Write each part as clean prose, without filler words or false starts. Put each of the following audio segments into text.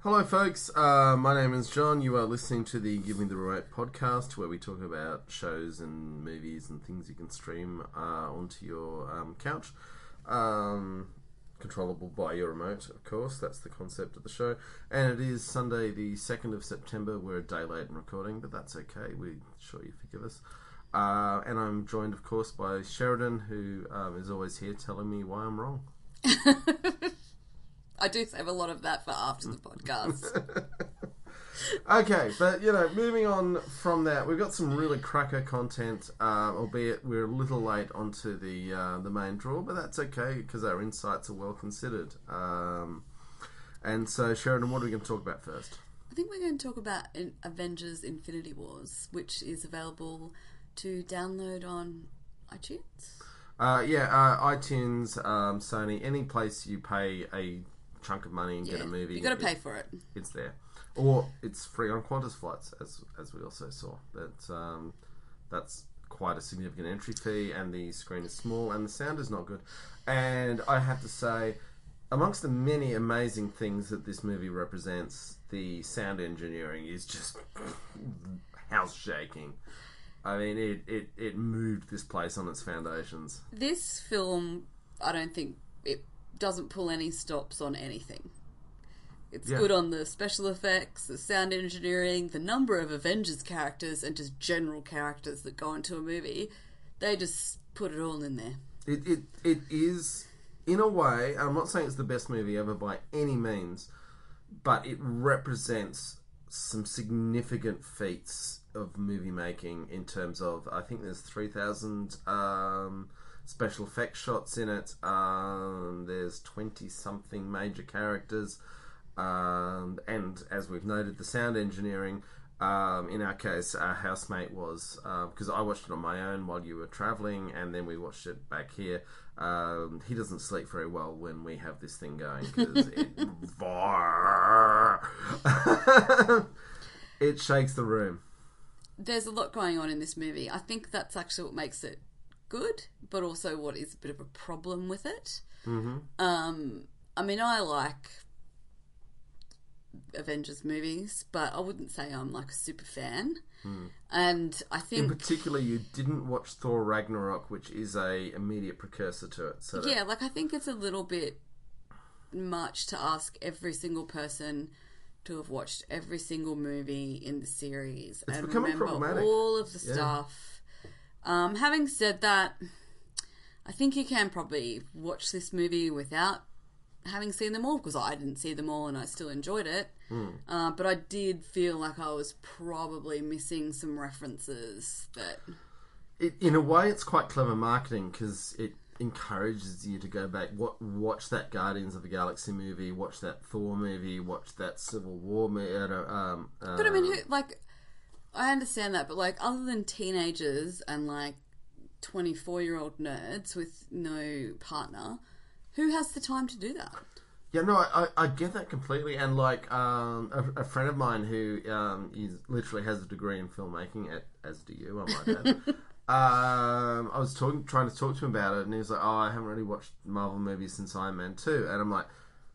Hello, folks. My name is John. You are listening to the Give Me the Remote podcast, where we talk about shows and movies and things you can stream onto your couch. Controllable by your remote, of course. That's the concept of the show. And it is Sunday, the 2nd of September. We're a day late in recording, but that's okay. We're sure you forgive us. And I'm joined, of course, by Sheridan, who is always here telling me why I'm wrong. I do save a lot of that for after the podcast. Okay, but, moving on from that, we've got some really cracker content, albeit we're a little late onto the main draw, but that's okay, because our insights are well considered. And so, Sheridan, what are we going to talk about first? I think we're going to talk about Avengers Infinity Wars, which is available to download on iTunes. iTunes, Sony, any place you pay a chunk of money and get a movie. You got to pay for it. It's there. Or it's free on Qantas flights, as we also saw. That's quite a significant entry fee, and the screen is small, and the sound is not good. And I have to say, amongst the many amazing things that this movie represents, the sound engineering is just house shaking. I mean, it moved this place on its foundations. This film, I don't think it doesn't pull any stops on anything. It's good on the special effects, the sound engineering, the number of Avengers characters, and just general characters that go into a movie. They just put it all in there. It is, in a way, I'm not saying it's the best movie ever by any means, but it represents some significant feats of movie making in terms of, I think there's 3,000 special effects shots in it. There's 20-something major characters. And as we've noted, the sound engineering, in our case, our housemate was, because I watched it on my own while you were travelling, and then we watched it back here. He doesn't sleep very well when we have this thing going, because it shakes the room. There's a lot going on in this movie. I think that's actually what makes it good, but also what is a bit of a problem with it. Mm-hmm. I mean, I like Avengers movies, but I wouldn't say I'm like a super fan. And I think, in particular, you didn't watch Thor Ragnarok, which is a immediate precursor to it. So I think it's a little bit much to ask every single person to have watched every single movie in the series and remember all of the stuff. Having said that, I think you can probably watch this movie without having seen them all, because I didn't see them all and I still enjoyed it. But I did feel like I was probably missing some references that... In a way, it's quite clever marketing, because it encourages you to go back, watch that Guardians of the Galaxy movie, watch that Thor movie, watch that Civil War movie. But I mean, I understand that, but other than teenagers and 24-year-old nerds with no partner, who has the time to do that? Yeah, no, I get that completely. And a friend of mine who literally has a degree in filmmaking, as do you, I might add. I was trying to talk to him about it, and he was like, "Oh, I haven't really watched Marvel movies since Iron Man 2." And I'm like,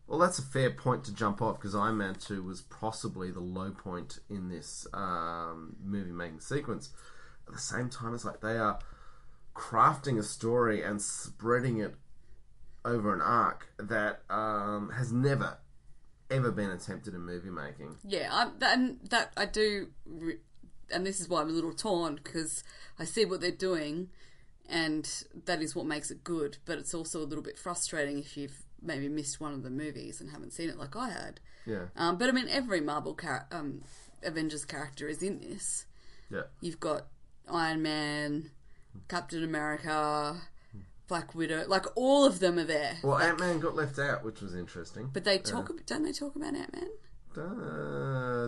well, that's a fair point to jump off, because Iron Man 2 was possibly the low point in this movie-making sequence. At the same time, it's like they are crafting a story and spreading it over an arc that has never, ever been attempted in movie-making. Yeah, and this is why I'm a little torn, because I see what they're doing, and that is what makes it good, but it's also a little bit frustrating if you've maybe missed one of the movies and haven't seen it like I had. Yeah. But I mean, every Marvel Avengers character is in this. Yeah. You've got Iron Man, Captain America, Black Widow, all of them are there. Well, Ant-Man got left out, which was interesting. But don't they talk about Ant-Man?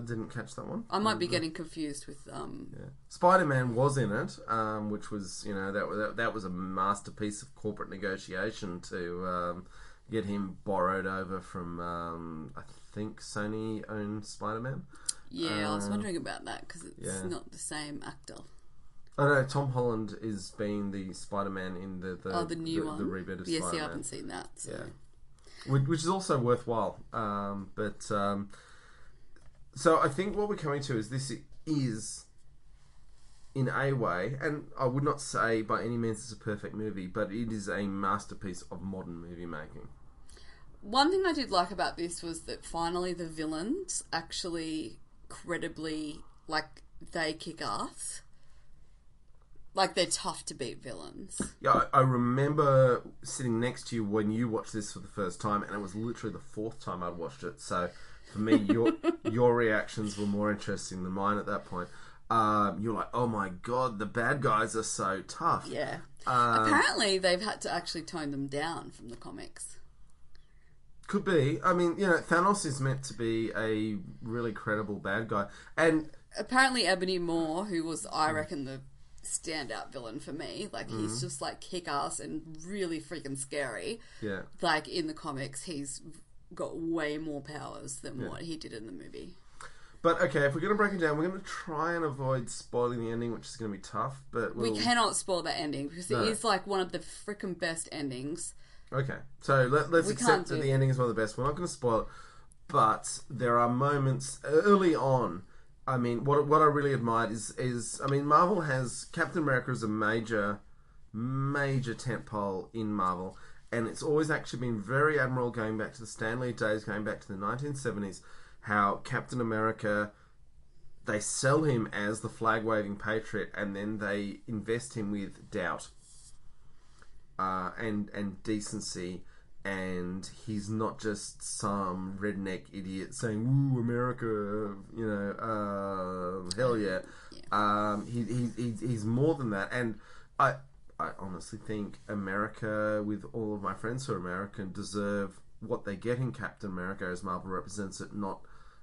Didn't catch that one. I might be getting confused with Spider-Man was in it, which was that was a masterpiece of corporate negotiation to get him borrowed over from I think Sony owned Spider-Man. Yeah, I was wondering about that, because it's not the same actor. Oh no, Tom Holland is being the Spider-Man in the new one, the reboot of Spider-Man. Yes, I haven't seen that. So. Yeah. Which is also worthwhile. So I think what we're coming to is this is, in a way, and I would not say by any means it's a perfect movie, but it is a masterpiece of modern movie making. One thing I did like about this was that finally the villains actually credibly, like, they kick ass. Like, they're tough to beat villains. Yeah, I remember sitting next to you when you watched this for the first time, and it was literally the fourth time I'd watched it. So, for me, your reactions were more interesting than mine at that point. You're like, oh my god, the bad guys are so tough. Yeah. Apparently, they've had to actually tone them down from the comics. Could be. I mean, Thanos is meant to be a really credible bad guy. And apparently Ebony Maw, who was, I reckon, the standout villain for me, like, he's just, like, kick-ass and really freaking scary. Yeah. Like, in the comics, he's got way more powers than what he did in the movie. But, okay, if we're going to break it down, we're going to try and avoid spoiling the ending, which is going to be tough, but we cannot spoil that ending, because it is, like, one of the freaking best endings. Okay, so let's accept that the ending is one of the best. We're not going to spoil it, but there are moments early on. I mean, what I really admired is I mean, Marvel has Captain America as a major tentpole in Marvel, and it's always actually been very admirable going back to the Stan Lee days, going back to the 1970s, how Captain America, they sell him as the flag-waving patriot, and then they invest him with doubt and decency. And he's not just some redneck idiot saying "Woo, America," hell yeah. He's more than that. And I honestly think America, with all of my friends who are American, deserve what they get in Captain America, as Marvel represents it, not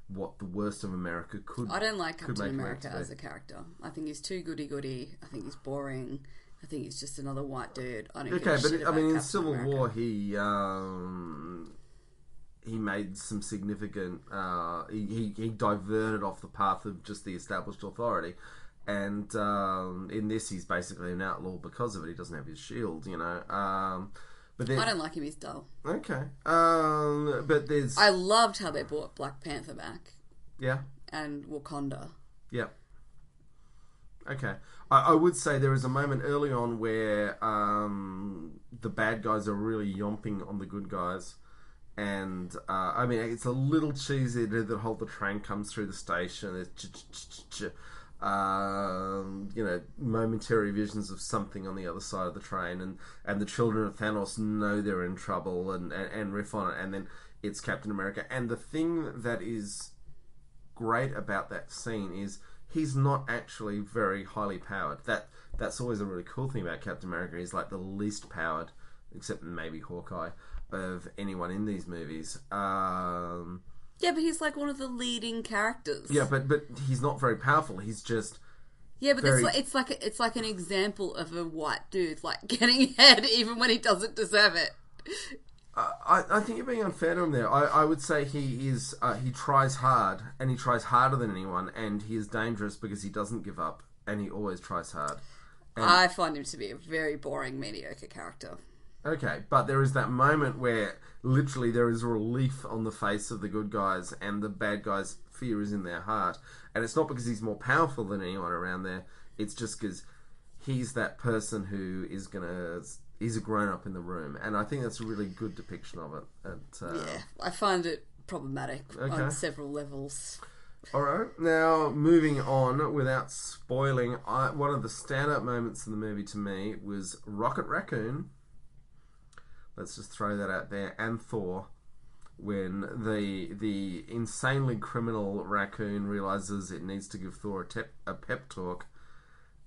what the worst of America could. I don't like Captain America as a character. I think he's too goody-goody. I think he's boring. I think he's just another white dude. I don't give a shit about in Captain Civil America. War, he made some significant. He diverted off the path of just the established authority, and in this, he's basically an outlaw because of it. He doesn't have his shield, But then, I don't like him. He's dull. Okay, but there's. I loved how they brought Black Panther back. Yeah. And Wakanda. Yeah. Okay. I would say there is a moment early on where the bad guys are really yomping on the good guys. And, I mean, it's a little cheesy that the whole train comes through the station. There's momentary visions of something on the other side of the train. And the children of Thanos know they're in trouble and riff on it. And then it's Captain America. And the thing that is great about that scene is he's not actually very highly powered. That's always a really cool thing about Captain America. He's like the least powered, except maybe Hawkeye, of anyone in these movies. Yeah, but he's like one of the leading characters. Yeah, but he's not very powerful. He's just but it's like an example of a white dude like getting ahead even when he doesn't deserve it. I think you're being unfair to him there. I would say he tries hard, and he tries harder than anyone, and he is dangerous because he doesn't give up, and he always tries hard. And I find him to be a very boring, mediocre character. Okay, but there is that moment where literally there is relief on the face of the good guys, and the bad guys' fear is in their heart. And it's not because he's more powerful than anyone around there, it's just because he's that person who is he's a grown-up in the room, and I think that's a really good depiction of it. Yeah, I find it problematic on several levels. Alright, now moving on, without spoiling, one of the standout moments in the movie to me was Rocket Raccoon. Let's just throw that out there, and Thor, when the insanely criminal raccoon realizes it needs to give Thor a pep talk.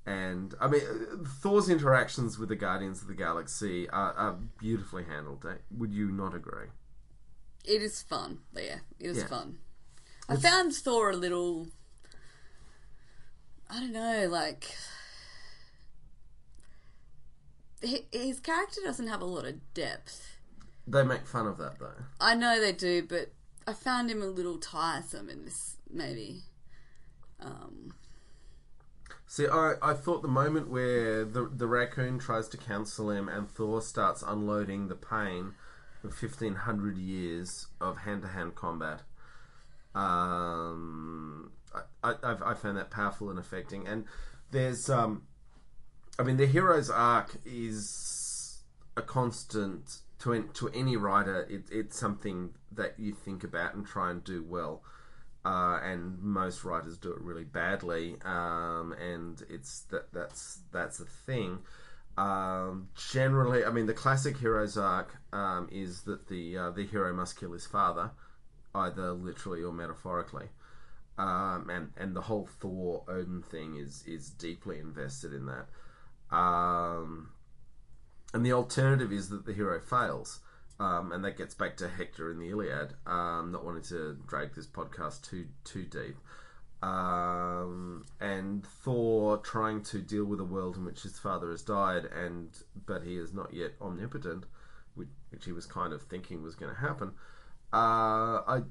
And, I mean, Thor's interactions with the Guardians of the Galaxy are beautifully handled. Would you not agree? It is fun. Yeah, it is fun. I found Thor a little... I don't know, like... His character doesn't have a lot of depth. They make fun of that, though. I know they do, but I found him a little tiresome in this, maybe. See, I thought the moment where the raccoon tries to counsel him and Thor starts unloading the pain of 1,500 years of hand-to-hand combat, I found that powerful and affecting. And there's, the hero's arc is a constant to any writer. It's something that you think about and try and do well. And most writers do it really badly, and that's a thing. Generally, the classic hero's arc is that the hero must kill his father, either literally or metaphorically. And the whole Thor Odin thing is deeply invested in that. And the alternative is that the hero fails. And that gets back to Hector in the Iliad. Not wanting to drag this podcast too deep. And Thor trying to deal with a world in which his father has died, but he is not yet omnipotent, which he was kind of thinking was going to happen. I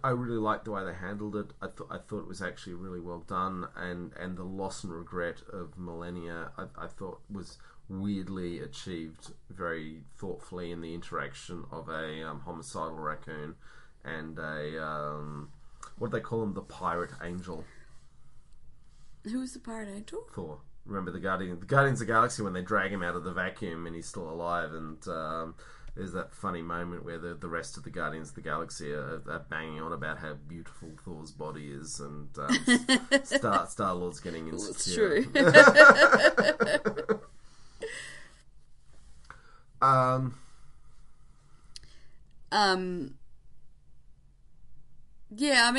really liked the way they handled it. I thought it was actually really well done, and the loss and regret of millennia I thought was weirdly achieved very thoughtfully in the interaction of a homicidal raccoon and a what do they call him, the pirate angel. Who was the pirate angel? Thor. Remember the Guardians of the Galaxy, when they drag him out of the vacuum and he's still alive, and there's that funny moment where the rest of the Guardians of the Galaxy are banging on about how beautiful Thor's body is, and Star-Lord's getting insecure. Well, it's true. Yeah,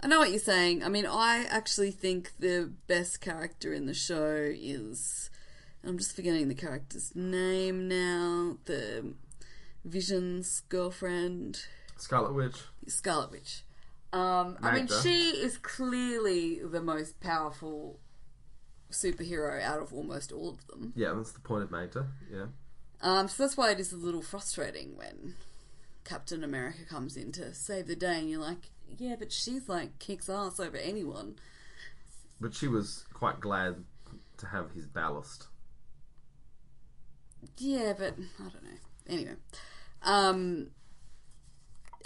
I know what you're saying. I actually think the best character in the show is, I'm just forgetting the character's name now, the Vision's girlfriend. Scarlet Witch. She is clearly the most powerful superhero out of almost all of them. Yeah, that's the point of Magda, yeah. So that's why it is a little frustrating when Captain America comes in to save the day and you're like, yeah, but she's kicks ass over anyone. But she was quite glad to have his ballast. Yeah, but I don't know. Anyway,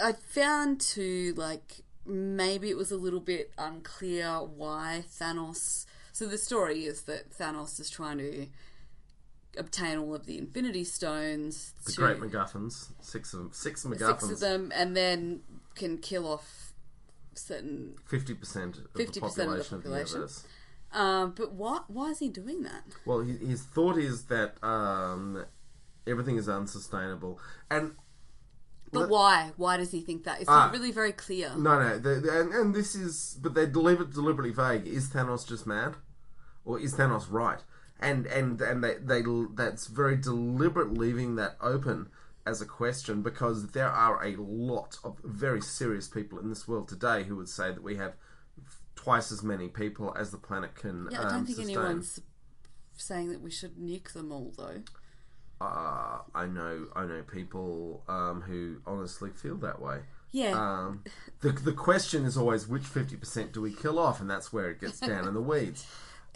I found too, maybe it was a little bit unclear why Thanos. So the story is that Thanos is trying to obtain all of the Infinity Stones. The great MacGuffins. Six MacGuffins. 6 of them, and then can kill off certain 50% of the population of the universe. But why is he doing that? Well, his thought is that everything is unsustainable. But why? Why does he think that? It's not really very clear. No. And this is... But they leave it deliberately vague. Is Thanos just mad? Or is Thanos right? And they that's very deliberate, leaving that open as a question, because there are a lot of very serious people in this world today who would say that we have twice as many people as the planet can sustain. I don't think anyone's saying that we should nuke them all, though. I know people who honestly feel that way. Yeah. The question is always, which 50% do we kill off? And that's where it gets down in the weeds.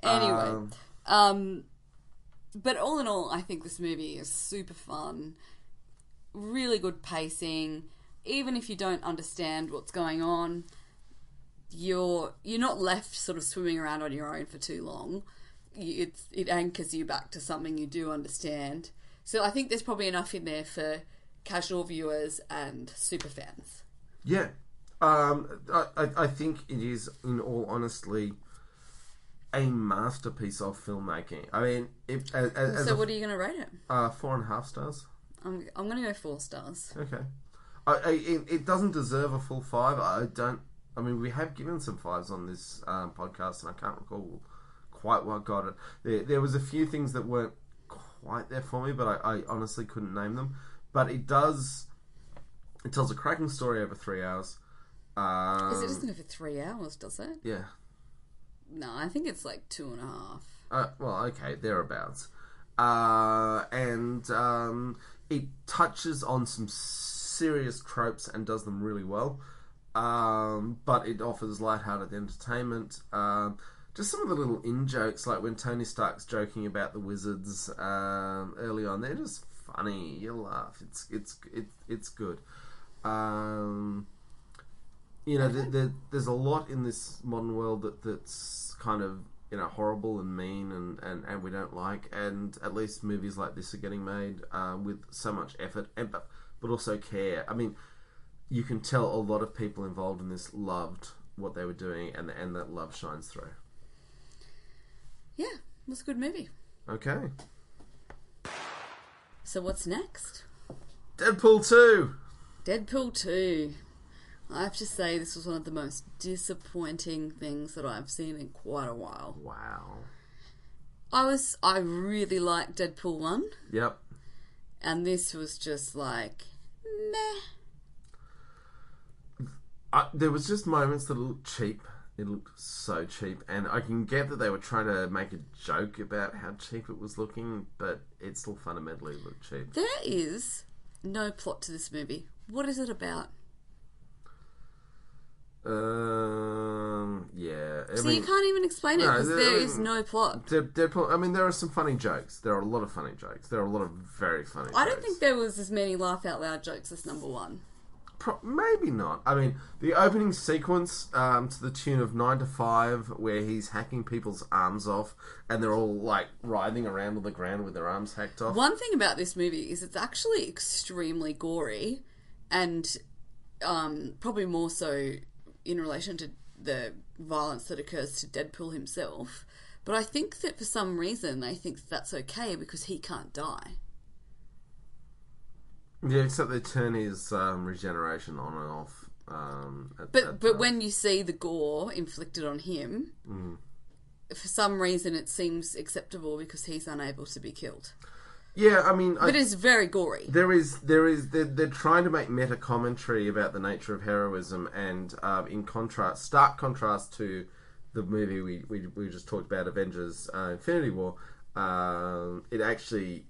Anyway. But all in all, I think this movie is super fun. Really good pacing. Even if you don't understand what's going on, you're not left sort of swimming around on your own for too long. It anchors you back to something you do understand. So I think there's probably enough in there for casual viewers and super fans. Yeah. I think it is, in all honesty, a masterpiece of filmmaking. So what are you going to rate it? 4.5 stars. I'm going to go 4 stars. Okay. It doesn't deserve a full 5. We have given some 5s on this podcast, and I can't recall quite what got it. There was a few things that weren't quite there for me, but I honestly couldn't name them. But it tells a cracking story over 3 hours. Is it just over 3 hours, does it? Yeah. No, I think it's 2.5. Well, okay, thereabouts. It touches on some serious tropes and does them really well. But it offers lighthearted entertainment. Just some of the little in-jokes, like when Tony Stark's joking about the wizards early on, they're just funny. You'll laugh. It's good. you know, there's a lot in this modern world that's kind of, you know, horrible and mean and we don't like, and at least movies like this are getting made with so much effort but also care. I mean, you can tell a lot of people involved in this loved what they were doing, and that love shines through. Yeah, it was a good movie. Okay. So what's next? Deadpool 2. Deadpool 2. I have to say this was one of the most disappointing things that I've seen in quite a while. Wow. I really liked Deadpool 1. Yep. And this was just like, meh. There was just moments that looked cheap. It looked so cheap, and I can get that they were trying to make a joke about how cheap it was looking, but it still fundamentally looked cheap. There is no plot to this movie. What is it about? Yeah. So you can't even explain it because there is no plot. Deadpool, I mean, there are some funny jokes. There are a lot of funny jokes. There are a lot of very funny jokes. I don't think there was as many laugh out loud jokes as number 1. Maybe not. I mean, the opening sequence to the tune of 9 to 5, where he's hacking people's arms off, and they're all like writhing around on the ground with their arms hacked off. One thing about this movie is it's actually extremely gory, and probably more so in relation to the violence that occurs to Deadpool himself. But I think that for some reason they think that's okay because he can't die. Yeah, except they turn his regeneration on and off. But when you see the gore inflicted on him, for some reason it seems acceptable because he's unable to be killed. Yeah, I mean, but it's very gory. They're trying to make meta commentary about the nature of heroism, and in stark contrast to the movie we just talked about, Avengers Infinity War. It actually,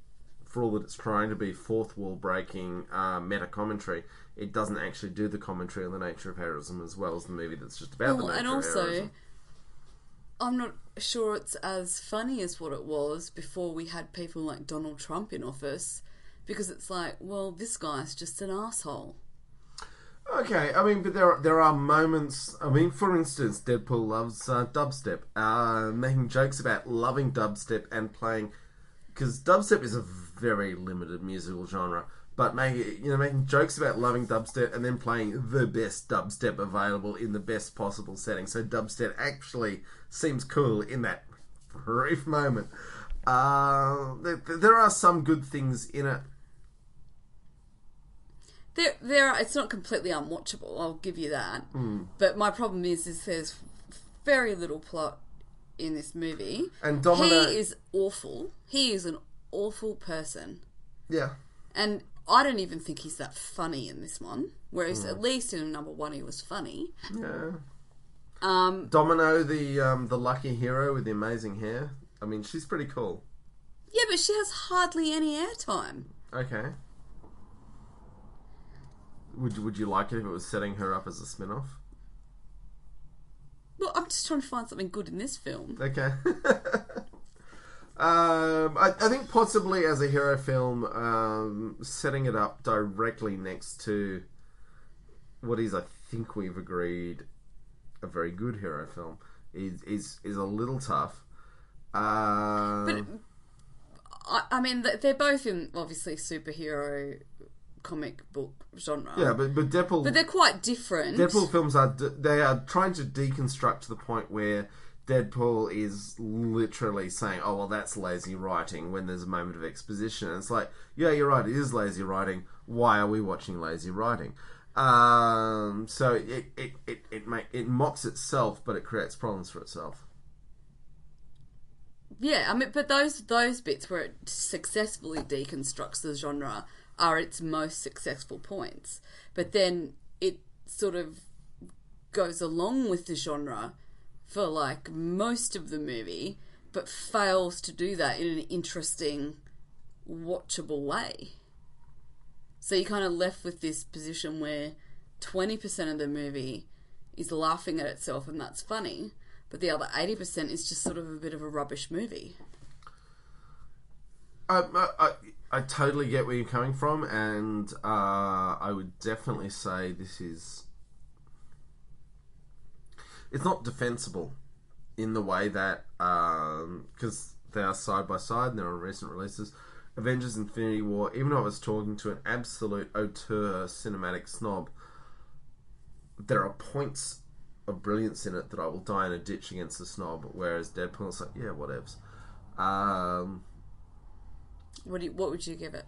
for all that it's trying to be fourth wall breaking meta commentary, it doesn't actually do the commentary on the nature of heroism as well as the movie that's just about the nature and of also, heroism. I'm not sure it's as funny as what it was before we had people like Donald Trump in office, because it's like, well, this guy's just an asshole. Okay, I mean, but there are moments. I mean, for instance, Deadpool loves dubstep, making jokes about loving dubstep and playing, because dubstep is a very limited musical genre. But making jokes about loving dubstep and then playing the best dubstep available in the best possible setting. So dubstep actually seems cool in that brief moment. There are some good things in it. There are. It's not completely unwatchable, I'll give you that. But my problem is there's very little plot in this movie. And Domino... He is awful. He is an awful person. Yeah. And I don't even think he's that funny in this one. Whereas at least in number 1 he was funny. Yeah. Domino, the lucky hero with the amazing hair. I mean, she's pretty cool. Yeah, but she has hardly any airtime. Okay. Would you like it if it was setting her up as a spin-off? Well, I'm just trying to find something good in this film. Okay. I think possibly as a hero film, setting it up directly next to what is, I think we've agreed, a very good hero film is a little tough. But I mean, they're both in obviously superhero comic book genre. Yeah, but Deadpool... But they're quite different. Deadpool films are trying to deconstruct to the point where Deadpool is literally saying, oh, well, that's lazy writing, when there's a moment of exposition. And it's like, yeah, you're right, it is lazy writing. Why are we watching lazy writing? So it mocks itself, but it creates problems for itself. Yeah, I mean, but those bits where it successfully deconstructs the genre are its most successful points. But then it sort of goes along with the genre for like most of the movie, but fails to do that in an interesting, watchable way. So you're kind of left with this position where 20% of the movie is laughing at itself and that's funny, but the other 80% is just sort of a bit of a rubbish movie. I totally get where you're coming from, and I would definitely say this is it's not defensible in the way that, because they are side by side and they're on recent releases. Avengers Infinity War, even though I was talking to an absolute auteur cinematic snob, there are points of brilliance in it that I will die in a ditch against the snob, whereas Deadpool is like, yeah, whatevs. What would you give it?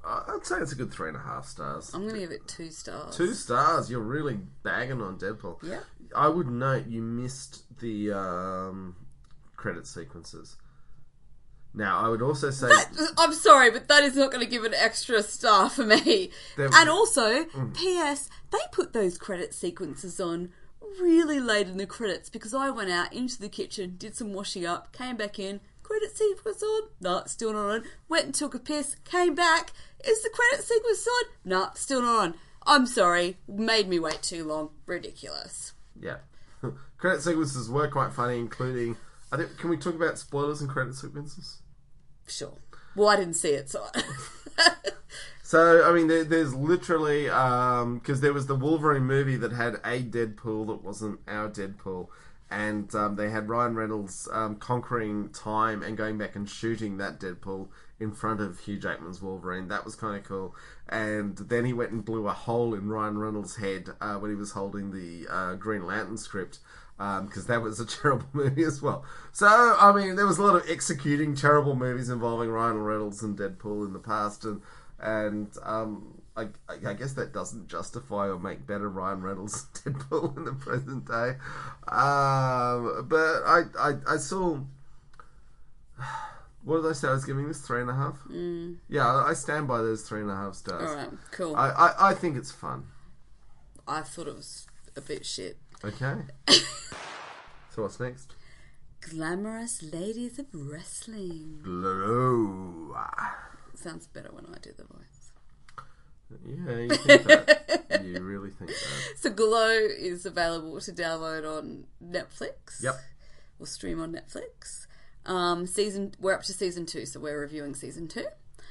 I'd say it's a good 3.5 stars. I'm going to give it 2 stars. 2 stars? You're really bagging on Deadpool. Yeah. I would note you missed the credit sequences. Now, I would also say... I'm sorry, but that is not going to give an extra star for me. And also, P.S., they put those credit sequences on really late in the credits because I went out into the kitchen, did some washing up, came back in, credit sequence on? No, still not on. Went and took a piss, came back. Is the credit sequence on? No, still not on. I'm sorry, made me wait too long. Ridiculous. Yeah. Credit sequences were quite funny, including... can we talk about spoilers and credit sequences? Sure. Well, I didn't see it, so... So, I mean, there's literally... Because there was the Wolverine movie that had a Deadpool that wasn't our Deadpool. And they had Ryan Reynolds conquering time and going back and shooting that Deadpool in front of Hugh Jackman's Wolverine. That was kind of cool. And then he went and blew a hole in Ryan Reynolds' head when he was holding the Green Lantern script. Because that was a terrible movie as well. So, I mean, there was a lot of executing terrible movies involving Ryan Reynolds and Deadpool in the past. And I guess that doesn't justify or make better Ryan Reynolds and Deadpool in the present day. But I saw... What did I say? I was giving this 3.5? Yeah, I stand by those 3.5 stars. Alright, cool. I think it's fun. I thought it was a bit shit. Okay. So what's next? Glamorous Ladies of Wrestling. Glow. Sounds better when I do the voice. Yeah, you think that. You really think that. So Glow is available to download on Netflix. Yep. Or stream on Netflix. We're up to season 2, so we're reviewing season 2.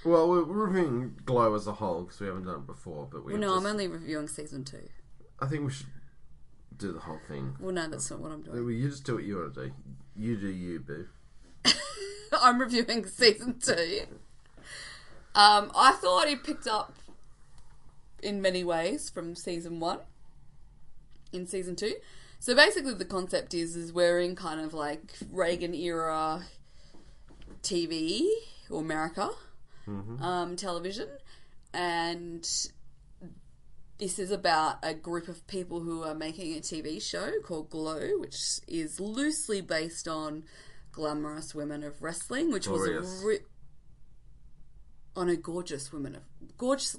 Well, we're reviewing Glow as a whole because we haven't done it before. But I'm only reviewing season 2. I think we should do the whole thing. Well, no, that's not what I'm doing. Well, you just do what you want to do. You do you, boo. I'm reviewing season 2. I thought it picked up in many ways from season 1 in season 2. So basically the concept is we're in kind of like Reagan era TV or America television, and this is about a group of people who are making a TV show called Glow, which is loosely based on Glamorous Women of Wrestling, which Glorious. was Gorgeous Women of... Gorgeous...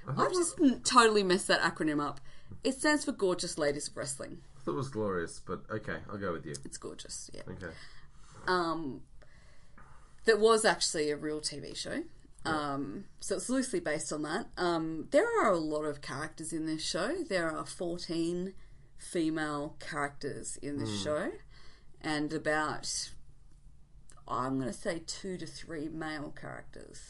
I've just totally messed that acronym up. It stands for Gorgeous Ladies of Wrestling. I thought it was Glorious, but okay, I'll go with you. It's gorgeous, yeah. Okay. That was actually a real TV show. So it's loosely based on that. There are a lot of characters in this show. There are 14 female characters in this show, and about, I'm going to say 2 to 3 male characters.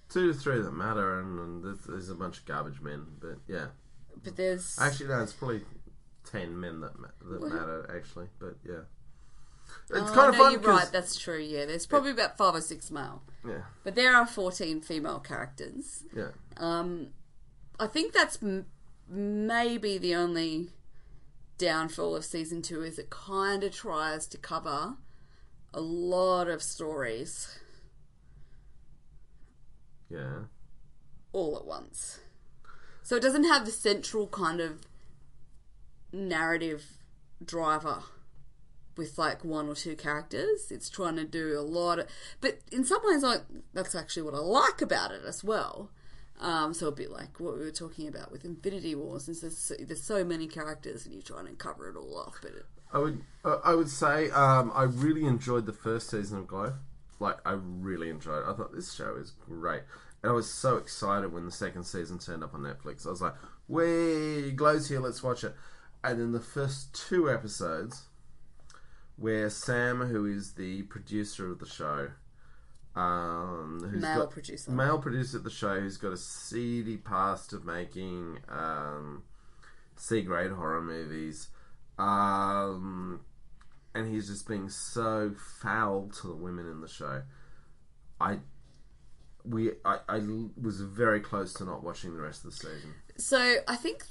2 to 3 that matter, and there's a bunch of garbage men, but yeah. But there's... Actually, no, it's probably 10 men that matter, actually, but yeah. It's kind of fun. You're right, that's true, yeah. There's probably about 5 or 6 male. Yeah. But there are 14 female characters. Yeah. I think that's maybe the only downfall of season 2 is it kind of tries to cover a lot of stories. Yeah. All at once. So it doesn't have the central kind of narrative driver with like 1 or 2 characters. It's trying to do a lot of... But in some ways, that's actually what I like about it as well. So a bit like what we were talking about with Infinity Wars. There's so many characters and you're trying to cover it all off. But I would say I really enjoyed the first season of Glow. Like, I really enjoyed it. I thought this show is great. And I was so excited when the second season turned up on Netflix. I was like, "Way, Glow's here, let's watch it." And then the first 2 episodes, where Sam, who is the producer of the show, male producer at the show, who's got a seedy past of making C-grade horror movies, and he's just being so foul to the women in the show. I was very close to not watching the rest of the season. So I think,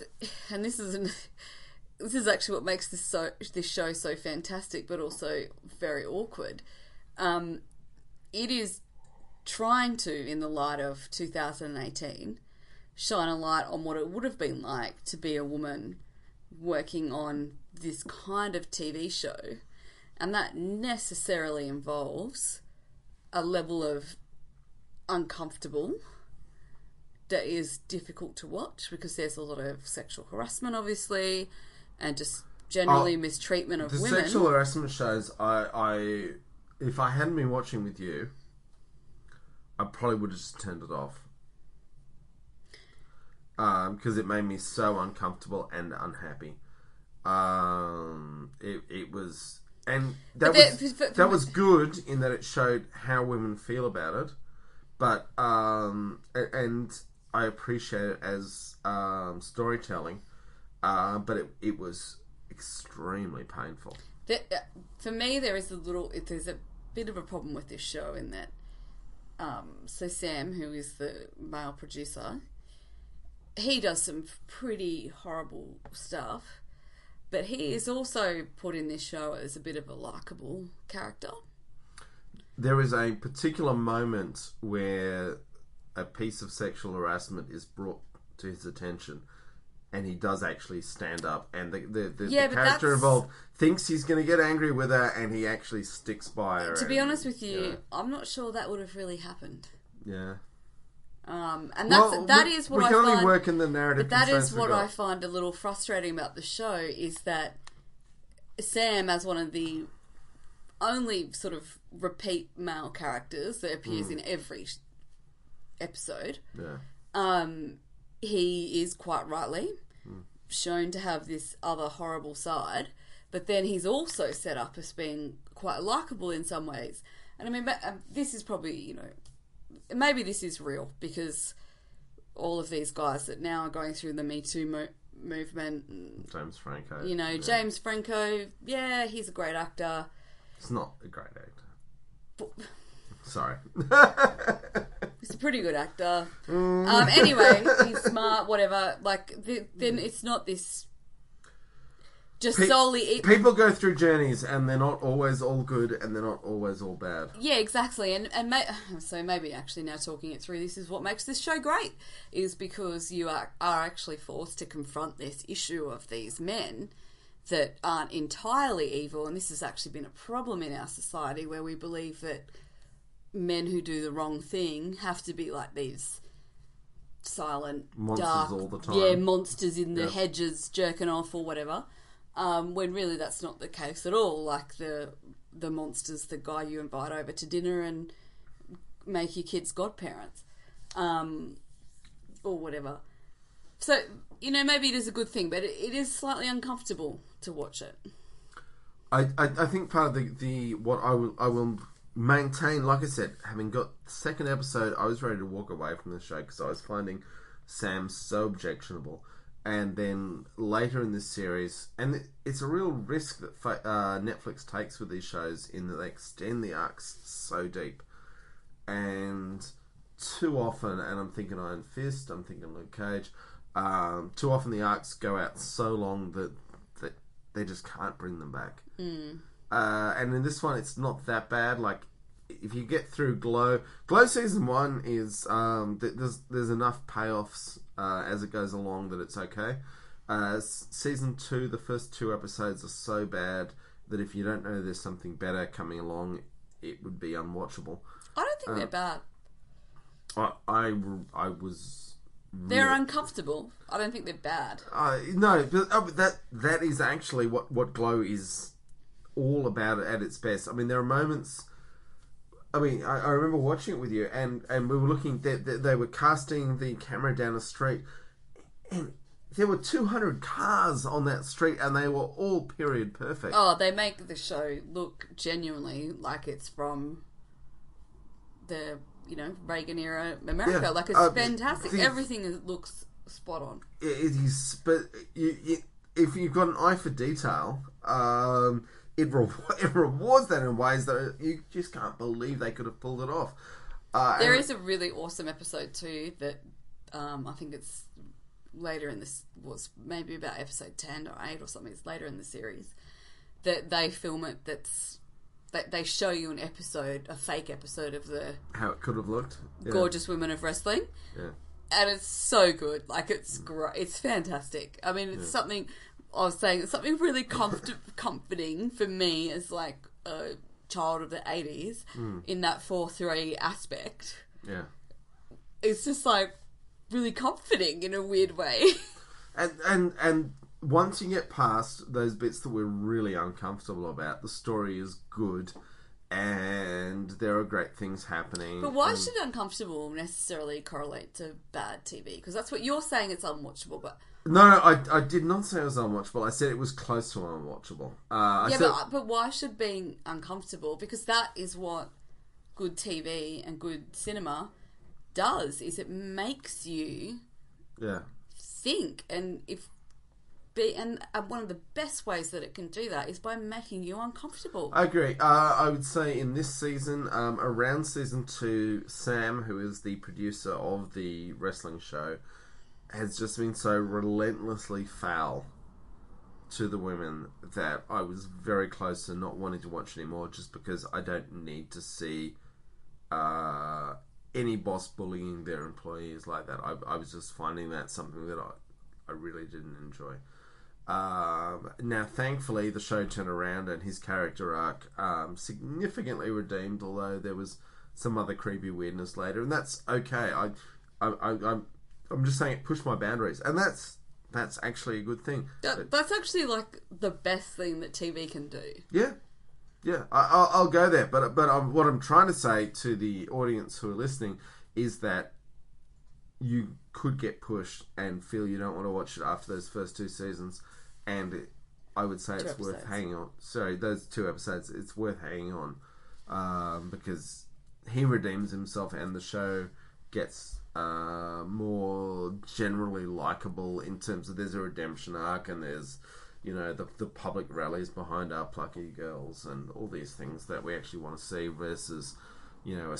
and this is actually what makes this show so fantastic, but also very awkward. It is trying to, in the light of 2018, shine a light on what it would have been like to be a woman working on this kind of TV show, and that necessarily involves a level of uncomfortable that is difficult to watch because there's a lot of sexual harassment, obviously, and just generally mistreatment of women. The sexual harassment shows, if I hadn't been watching with you, I probably would have just turned it off. Because it made me so uncomfortable and unhappy. It was... And that was good in that it showed how women feel about it. But... and I appreciate it as storytelling. But it was extremely painful. For me, there's a bit of a problem with this show in that... so Sam, who is the male producer, he does some pretty horrible stuff, but he is also put in this show as a bit of a likeable character. There is a particular moment where a piece of sexual harassment is brought to his attention, and he does actually stand up, and the character involved thinks he's going to get angry with her, and he actually sticks by her. To be honest with you, I'm not sure that would have really happened. Yeah. And that is what I find... We can only work in the narrative. But that is what I find a little frustrating about the show, is that Sam, as one of the only sort of repeat male characters that appears in every episode, he is quite rightly shown to have this other horrible side, but then he's also set up as being quite likeable in some ways. And I mean, this is probably, maybe this is real, because all of these guys that now are going through the Me Too movement. James Franco. James Franco, he's a great actor. He's not a great actor. Sorry. He's a pretty good actor. Anyway, he's smart, whatever. Then it's not this... Just solely... People go through journeys, and they're not always all good, and they're not always all bad. Yeah, exactly. So maybe actually now talking it through, this is what makes this show great, is because you are actually forced to confront this issue of these men that aren't entirely evil, and this has actually been a problem in our society, where we believe that men who do the wrong thing have to be like these silent, monsters dark, all the time. Yeah, monsters in the hedges jerking off or whatever. When really that's not the case at all. Like the monster's the guy you invite over to dinner and make your kids godparents, or whatever. So, maybe it is a good thing, but it is slightly uncomfortable to watch it. I think part of the what I will maintain, like I said, having got the second episode, I was ready to walk away from the show because I was finding Sam so objectionable. And then later in this series, and it's a real risk that Netflix takes with these shows, in that they extend the arcs so deep. And too often, and I'm thinking Iron Fist, I'm thinking Luke Cage, too often the arcs go out so long that they just can't bring them back. And in this one, it's not that bad. Like, if you get through Glow season 1 is there's enough payoffs as it goes along that it's okay. Season 2, the first 2 episodes are so bad that if you don't know there's something better coming along, it would be unwatchable. I don't think they're bad. I was... They're uncomfortable. I don't think they're bad. No, but that is actually what Glow is all about at its best. I mean, there are moments... I mean, I remember watching it with you, and we were looking... They were casting the camera down a street, and there were 200 cars on that street, and they were all period perfect. Oh, they make the show look genuinely like it's from the... Reagan era America. Yeah, it's fantastic. Everything looks spot on. It is, but if you've got an eye for detail, it rewards that in ways that you just can't believe they could have pulled it off. There is a really awesome episode too that I think it's later in this, was maybe about episode 10 or 8 or something. It's later in the series that they film it. That they show you an episode, a fake episode of the how it could have looked. Gorgeous Women of Wrestling. Yeah. And it's so good. Like, it's great. It's fantastic. I mean, it's something, I was saying, it's something really comforting for me as, like, a child of the 80s in that 4-3 aspect. Yeah. It's just, like, really comforting in a weird way. And once you get past those bits that we're really uncomfortable about, the story is good. And there are great things happening. But why should uncomfortable necessarily correlate to bad TV? Because that's what you're saying, it's unwatchable. But No, I did not say it was unwatchable. I said it was close to unwatchable. But why should being uncomfortable? Because that is what good TV and good cinema does. Is it makes you think, and one of the best ways that it can do that is by making you uncomfortable. I agree. I would say in this season, around season 2, Sam, who is the producer of the wrestling show, has just been so relentlessly foul to the women that I was very close to not wanting to watch anymore, just because I don't need to see any boss bullying their employees like that. I was just finding that something that I really didn't enjoy. Now, thankfully, the show turned around and his character arc significantly redeemed, although there was some other creepy weirdness later, and that's okay. I'm just saying it pushed my boundaries, and that's actually a good thing. That's actually like the best thing that TV can do. Yeah. I'll go there, but what I'm trying to say to the audience who are listening is that you could get pushed and feel you don't want to watch it after those first 2 seasons. And I would say it's worth hanging on. Sorry, those 2 episodes, it's worth hanging on. Because he redeems himself and the show gets more generally likable in terms of there's a redemption arc and there's, the public rallies behind our plucky girls and all these things that we actually want to see versus, a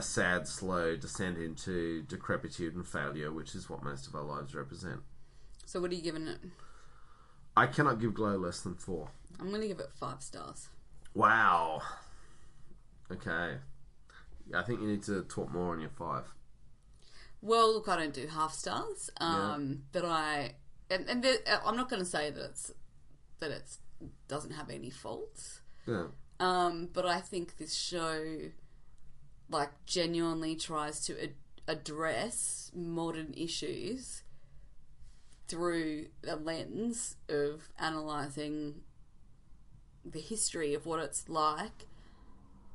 sad, slow descent into decrepitude and failure, which is what most of our lives represent. So what are you giving it? I cannot give Glow less than 4. I'm going to give it 5 stars. Wow. Okay. I think you need to talk more on your 5. Well, look, I don't do half stars. But I'm not going to say that it doesn't have any faults. Yeah. But I think this show, like, genuinely tries to address modern issues through a lens of analysing the history of what it's like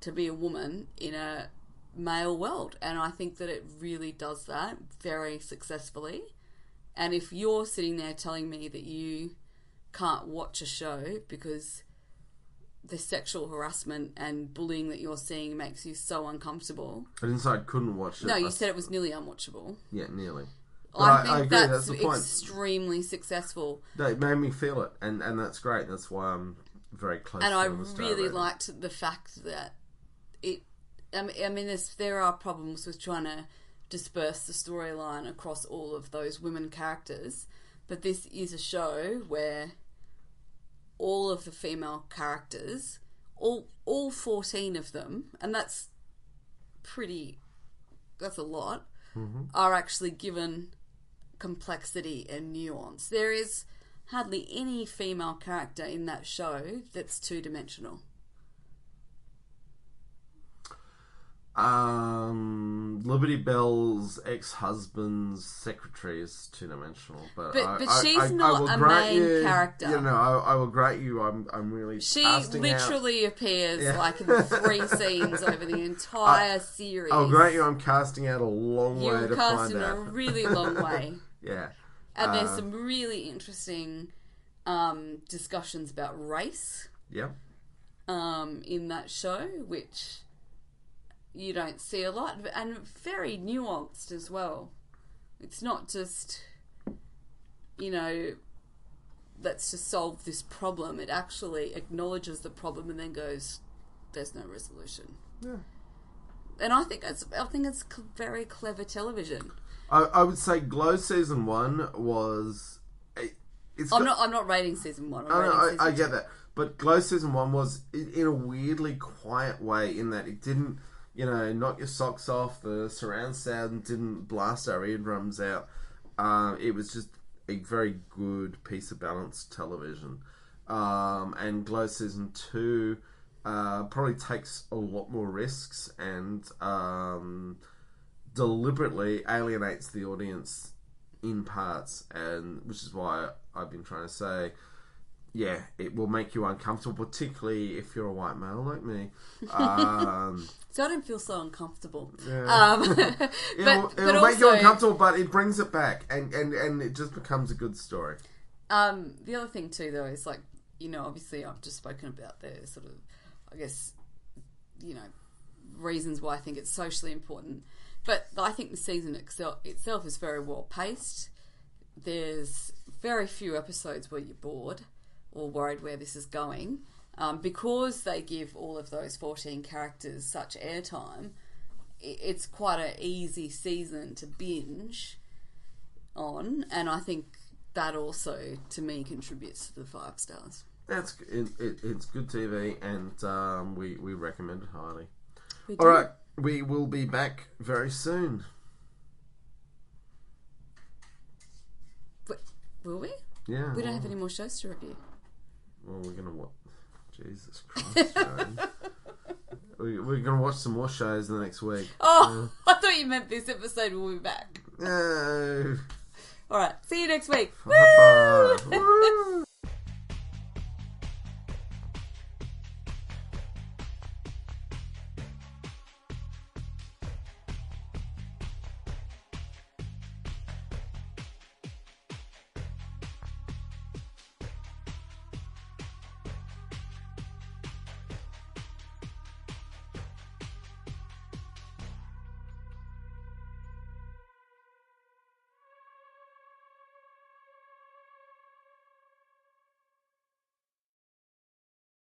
to be a woman in a male world. And I think that it really does that very successfully. And if you're sitting there telling me that you can't watch a show because the sexual harassment and bullying that you're seeing makes you so uncomfortable... I didn't say I couldn't watch it. No, you said it was nearly unwatchable. Yeah, nearly. I think that's extremely successessul. It made me feel it, and that's great. That's why I'm very close to it. And I really liked the fact that it... I mean, there are problems with trying to disperse the storyline across all of those women characters, but this is a show where all of the female characters, all 14 of them, and that's a lot, are actually given complexity and nuance. There is hardly any female character in that show that's two-dimensional. Liberty Bell's ex-husband's secretary is two-dimensional, but she's not a main character. I will grant you. I'm really. She literally appears like in 3 scenes over the entire series. I'll grant you. I'm casting out a long way to find out. You're casting a really long way. Yeah, and there's some really interesting discussions about race. Yeah. In that show, which you don't see a lot, and very nuanced as well. It's not just, let's just solve this problem. It actually acknowledges the problem and then goes, there's no resolution. Yeah. And I think it's very clever television. I would say Glow season 1 was. I'm not rating season 1. I get that, but Glow season 1 was in a weirdly quiet way in that it didn't, knock your socks off. The surround sound didn't blast our eardrums out. It was just a very good piece of balanced television. And Glow season 2 probably takes a lot more risks and deliberately alienates the audience in parts, and which is why I've been trying to say, yeah, it will make you uncomfortable, particularly if you're a white male like me. So I don't feel so uncomfortable. Yeah. It'll make you uncomfortable, but it brings it back, and it just becomes a good story. The other thing too, though, is obviously I've just spoken about the sort of, I guess, reasons why I think it's socially important. But I think the season itself is very well paced. There's very few episodes where you're bored or worried where this is going. Because they give all of those 14 characters such airtime, it's quite an easy season to binge on. And I think that also, to me, contributes to the 5 stars. It's good TV, and we recommend it highly. All right. We will be back very soon. But, will we? Yeah. We don't have any more shows to review. Well, we're going to watch... Jesus Christ, Sheridan. We're going to watch some more shows the next week. Oh, I thought you meant this episode will be back. No. All right. See you next week. Bye. Woo!